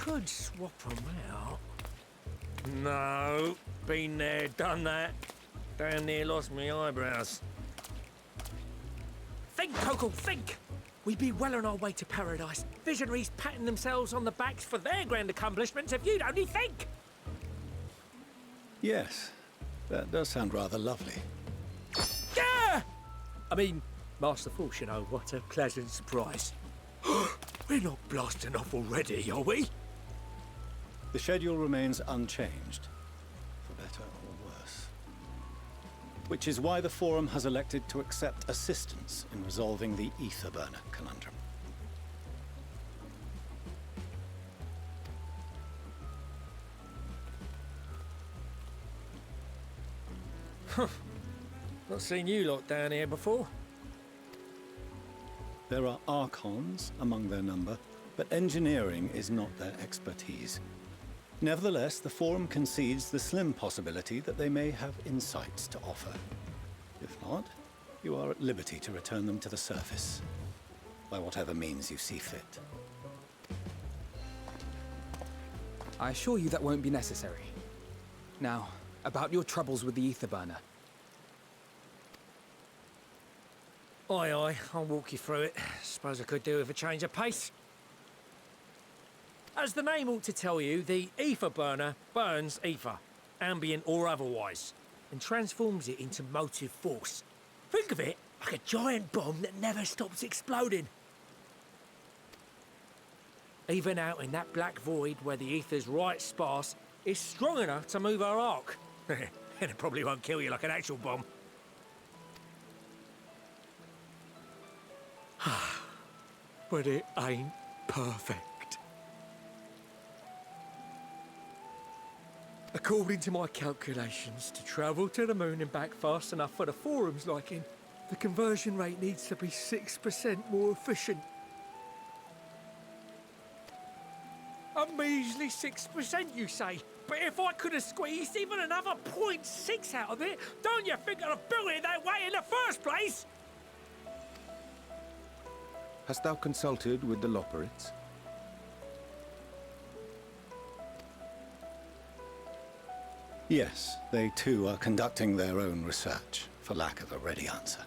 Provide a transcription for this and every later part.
could swap them out. No, been there, done that. Damn near lost me eyebrows. Think, Coco, think! We'd be well on our way to paradise. Visionaries patting themselves on the backs for their grand accomplishments if you'd only think! Yes, that does sound rather lovely. Yeah! I mean, masterful, you know, what a pleasant surprise. We're not blasting off already, are we? The schedule remains unchanged, for better or worse. Which is why the Forum has elected to accept assistance in resolving the ether burner conundrum. Not seen you lot down here before. There are Archons among their number, but engineering is not their expertise. Nevertheless, the Forum concedes the slim possibility that they may have insights to offer. If not, you are at liberty to return them to the surface, by whatever means you see fit. I assure you that won't be necessary. Now, about your troubles with the ether burner. Aye, aye, I'll walk you through it. Suppose I could do with a change of pace. As the name ought to tell you, the ether burner burns ether, ambient or otherwise, and transforms it into motive force. Think of it like a giant bomb that never stops exploding. Even out in that black void where the ether's right sparse, it's strong enough to move our arc. And it probably won't kill you like an actual bomb. But it ain't perfect. According to my calculations, to travel to the moon and back fast enough for the Forum's liking, the conversion rate needs to be 6% more efficient. A measly 6%, you say? But if I could have squeezed even another 0.6 out of it, don't you think I'd have built it that way in the first place? Hast thou consulted with the Loperids? Yes, they too are conducting their own research, for lack of a ready answer.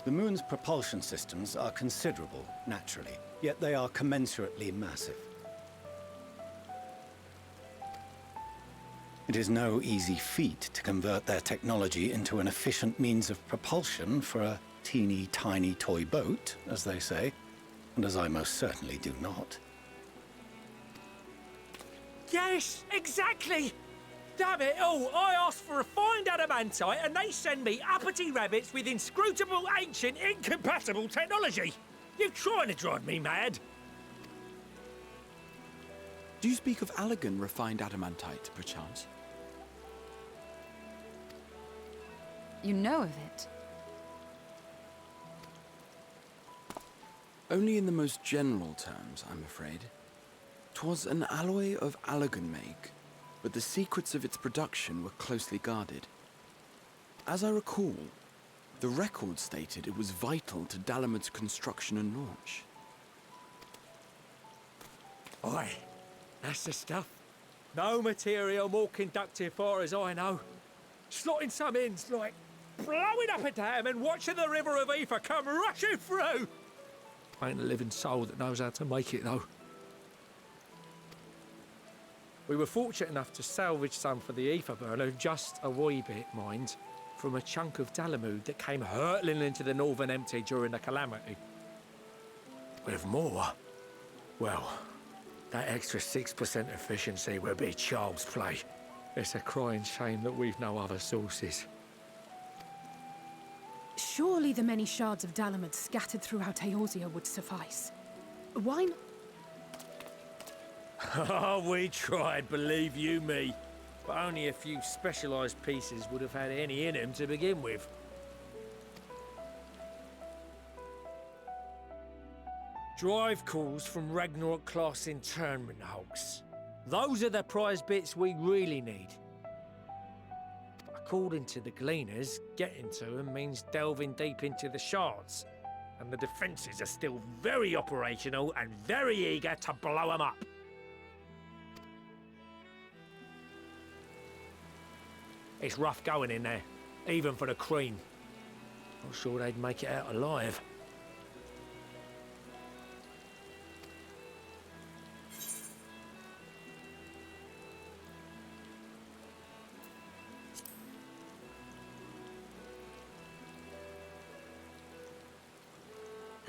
The moon's propulsion systems are considerable, naturally, yet they are commensurately massive. It is no easy feat to convert their technology into an efficient means of propulsion for a teeny tiny toy boat, as they say, and as I most certainly do not. Yes, exactly! Damn it all, I asked for refined adamantite and they send me uppity rabbits with inscrutable, ancient, incompatible technology! You're trying to drive me mad! Do you speak of Allegan refined adamantite, perchance? You know of it? Only in the most general terms, I'm afraid. 'Twas an alloy of Allegan make, but the secrets of its production were closely guarded. As I recall, the record stated it was vital to Dalamud's construction and launch. Aye, that's the stuff. No material more conductive far as I know. Slotting some ends like blowing up a dam and watching the river of ether come rushing through. Ain't a living soul that knows how to make it, though. We were fortunate enough to salvage some for the ether burner, just a wee bit, mind, from a chunk of Dalamud that came hurtling into the northern empty during the calamity. With more, well, that extra 6% efficiency would be child's play. It's a crying shame that we've no other sources. Surely the many shards of Dalamud scattered throughout Eorzea would suffice. Why not? Oh, we tried, believe you me. But only a few specialised pieces would have had any in them to begin with. Drive calls from Ragnarok-class internment hulks. Those are the prize bits we really need. According to the Gleaners, getting to them means delving deep into the shards. And the defences are still very operational and very eager to blow them up. It's rough going in there, even for the cream. Not sure they'd make it out alive.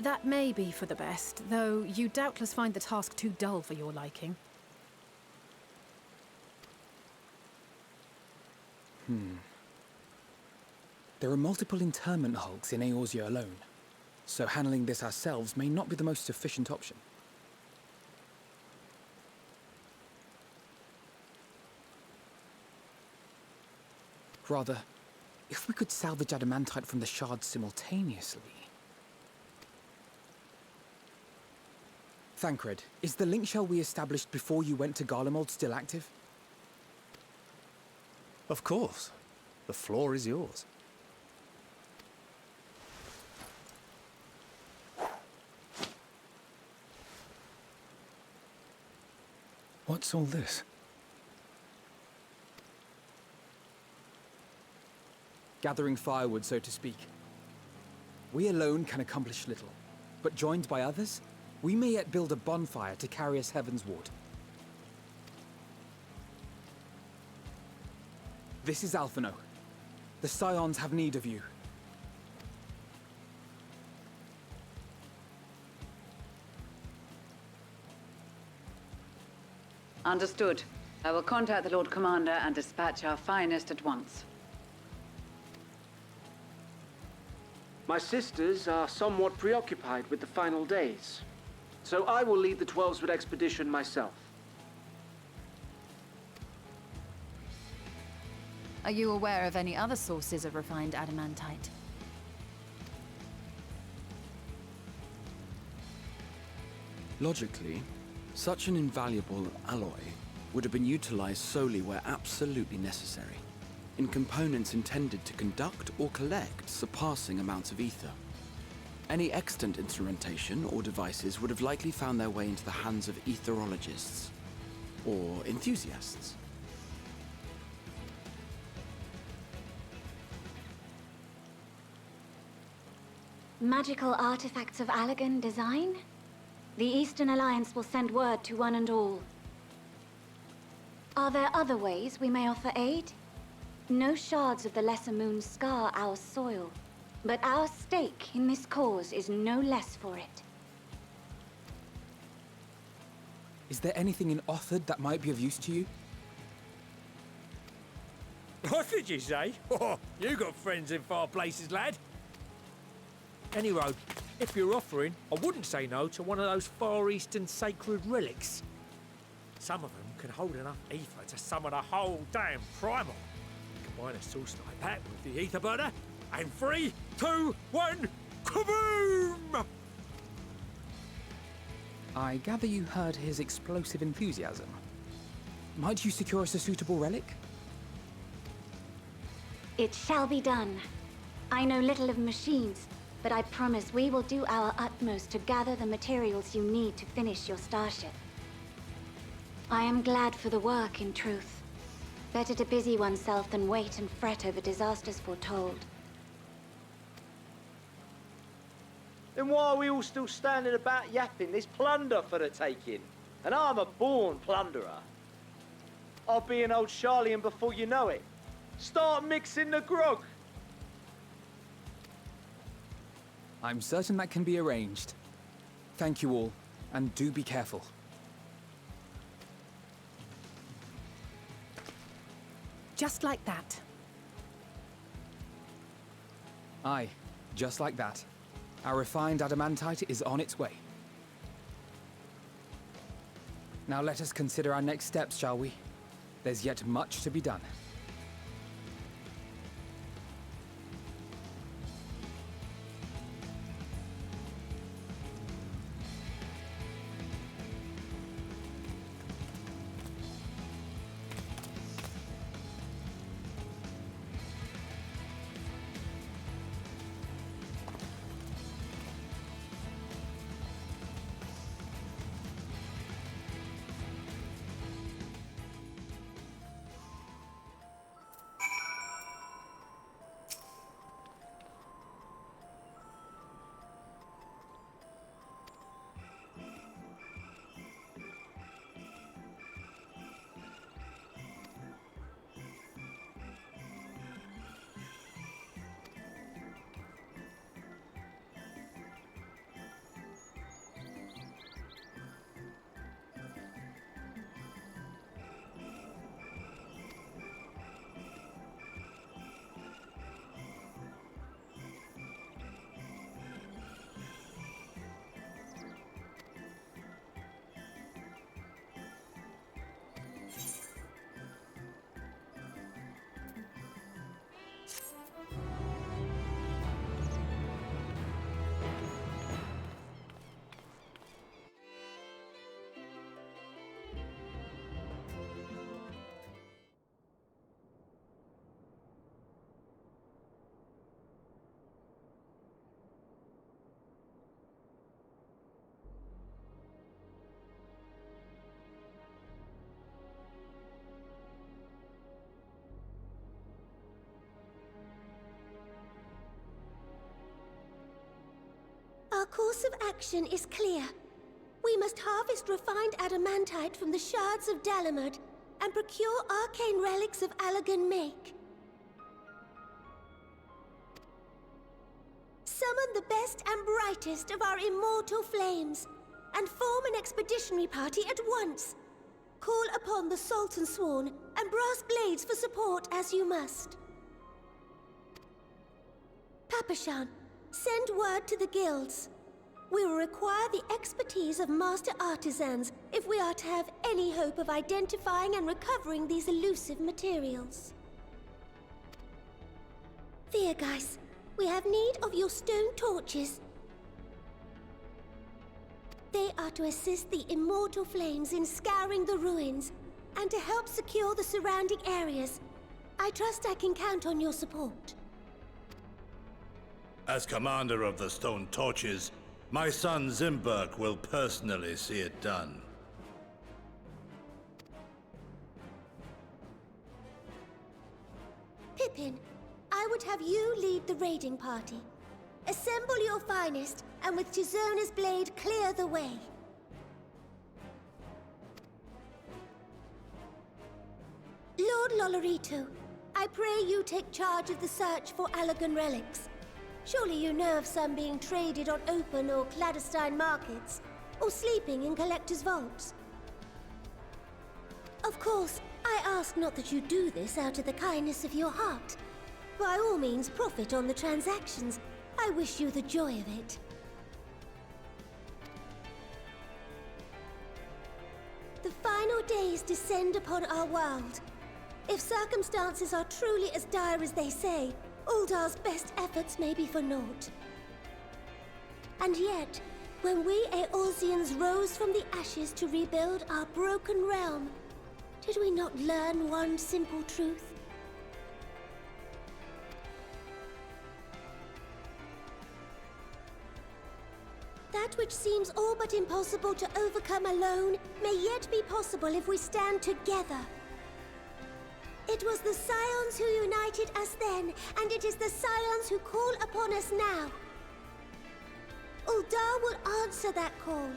That may be for the best, though you doubtless find the task too dull for your liking. There are multiple internment hulks in Eorzea alone, so handling this ourselves may not be the most efficient option. Rather, if we could salvage adamantite from the shards simultaneously... Thancred, is the link shell we established before you went to Garlemald still active? Of course. The floor is yours. What's all this? Gathering firewood, so to speak. We alone can accomplish little, but joined by others, we may yet build a bonfire to carry us heavensward. This is Alphino. The Scions have need of you. Understood. I will contact the Lord Commander and dispatch our finest at once. My sisters are somewhat preoccupied with the final days, so I will lead the 12-Wood expedition myself. Are you aware of any other sources of refined adamantite? Logically, such an invaluable alloy would have been utilized solely where absolutely necessary, in components intended to conduct or collect surpassing amounts of ether. Any extant instrumentation or devices would have likely found their way into the hands of etherologists, or enthusiasts. Magical artifacts of Allagan design? The Eastern Alliance will send word to one and all. Are there other ways we may offer aid? No shards of the Lesser Moon scar our soil, but our stake in this cause is no less for it. Is there anything in Othard that might be of use to you? What did you say? Oh, you got friends in far places, lad. Any road, if you're offering, I wouldn't say no to one of those Far Eastern sacred relics. Some of them can hold enough ether to summon a whole damn primal. Combine a source like that with the ether burner, and 3, 2, 1, kaboom! I gather you heard his explosive enthusiasm. Might you secure us a suitable relic? It shall be done. I know little of machines, but I promise we will do our utmost to gather the materials you need to finish your starship. I am glad for the work, in truth. Better to busy oneself than wait and fret over disasters foretold. Then why are we all still standing about yapping? There's plunder for the taking, and I'm a born plunderer. I'll be an old Charlian before you know it. Start mixing the grog. I'm certain that can be arranged. Thank you all, and do be careful. Just like that. Aye, just like that. Our refined adamantite is on its way. Now let us consider our next steps, shall we? There's yet much to be done. course of action is clear. We must harvest refined adamantite from the shards of Dalamud and procure arcane relics of Allagan make. Summon the best and brightest of our immortal flames and form an expeditionary party at once. Call upon the Sultan Sworn and Brass Blades for support as you must. Papashan, send word to the guilds. We will require the expertise of master artisans if we are to have any hope of identifying and recovering these elusive materials. Thiergeist, we have need of your stone torches. They are to assist the immortal flames in scouring the ruins and to help secure the surrounding areas. I trust I can count on your support. As commander of the Stone Torches, my son Zimberk will personally see it done. Pippin, I would have you lead the raiding party. Assemble your finest, and with Tizona's blade, clear the way. Lord Lolorito, I pray you take charge of the search for Allagan relics. Surely you know of some being traded on open or clandestine markets, or sleeping in collectors' vaults. Of course, I ask not that you do this out of the kindness of your heart. By all means, profit on the transactions. I wish you the joy of it. The final days descend upon our world. If circumstances are truly as dire as they say, Uldar's best efforts may be for naught. And yet, when we Eorzeans rose from the ashes to rebuild our broken realm, did we not learn one simple truth? That which seems all but impossible to overcome alone may yet be possible if we stand together. It was the Scions who united us then, and it is the Scions who call upon us now. Uldar will answer that call.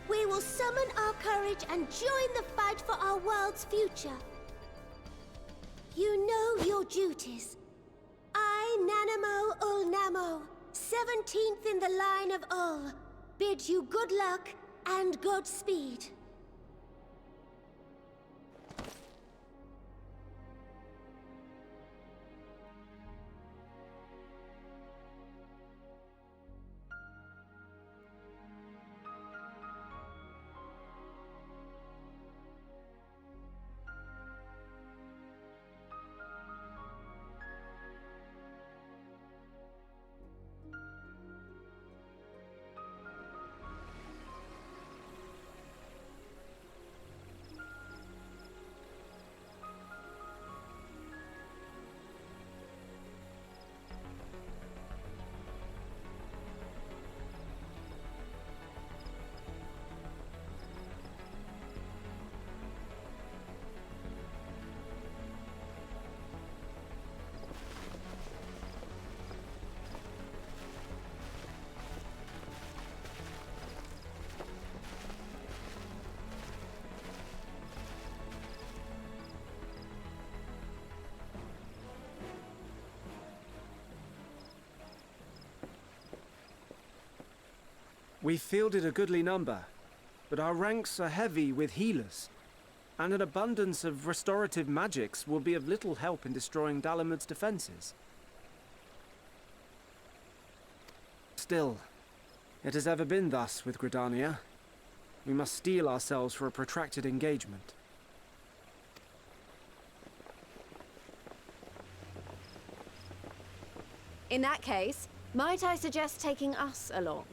We will summon our courage and join the fight for our world's future. You know your duties. I, Nanamo Ulnamo, 17th in the line of Ul, bid you good luck and Godspeed. We've fielded a goodly number, but our ranks are heavy with healers, and an abundance of restorative magics will be of little help in destroying Dalamud's defenses. Still, it has ever been thus with Gridania. We must steel ourselves for a protracted engagement. In that case, might I suggest taking us along?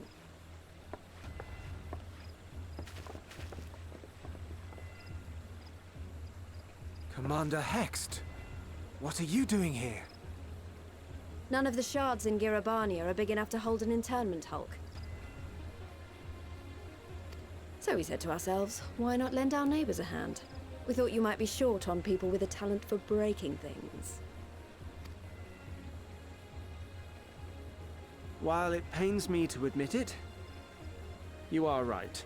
Commander Hext, what are you doing here? None of the shards in Girabania are big enough to hold an internment hulk. So we said to ourselves, why not lend our neighbors a hand? We thought you might be short on people with a talent for breaking things. While it pains me to admit it, You are right.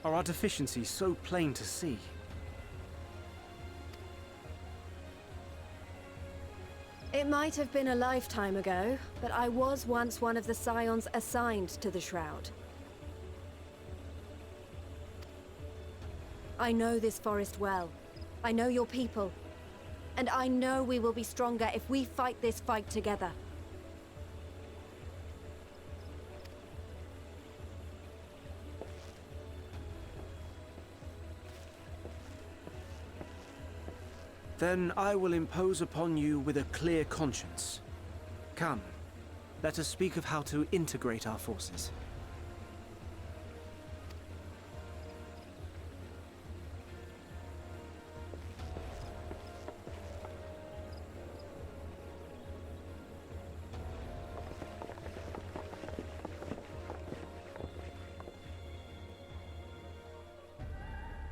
Are our deficiencies so plain to see? It might have been a lifetime ago, but I was once one of the scions assigned to the Shroud. I know this forest well. I know your people. And I know we will be stronger if we fight this fight together. Then I will impose upon you with a clear conscience. Come, let us speak of how to integrate our forces.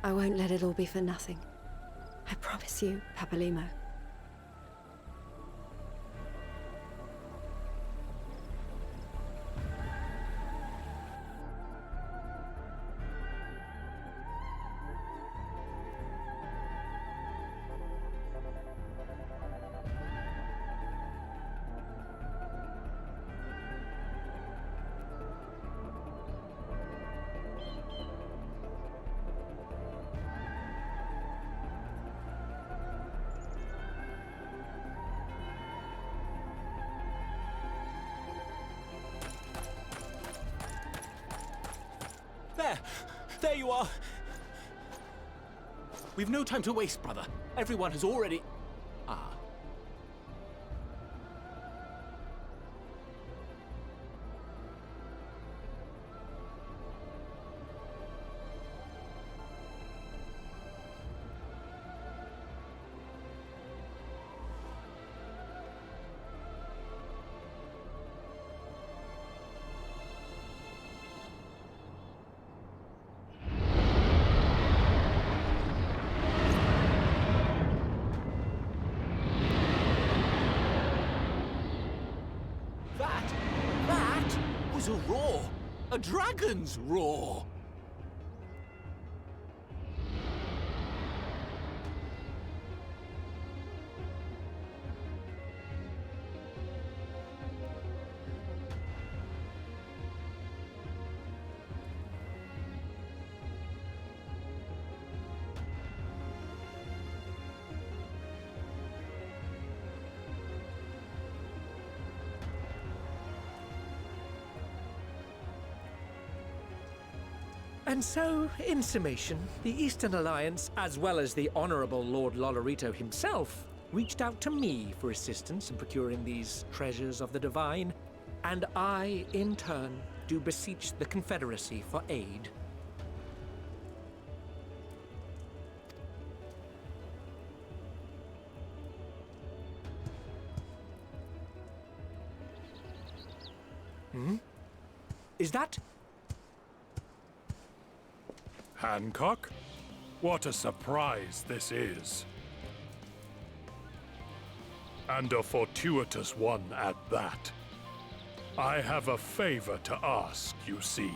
I won't let it all be for nothing. I promise you, Papalimo. There you are! We've no time to waste, brother. Everyone has already... Ah. That was a roar! A dragon's roar! And so, in summation, the Eastern Alliance, as well as the Honourable Lord Lolorito himself, reached out to me for assistance in procuring these treasures of the divine, and I, in turn, do beseech the Confederacy for aid. Is that... Hancock? What a surprise this is. And a fortuitous one at that. I have a favor to ask, you see.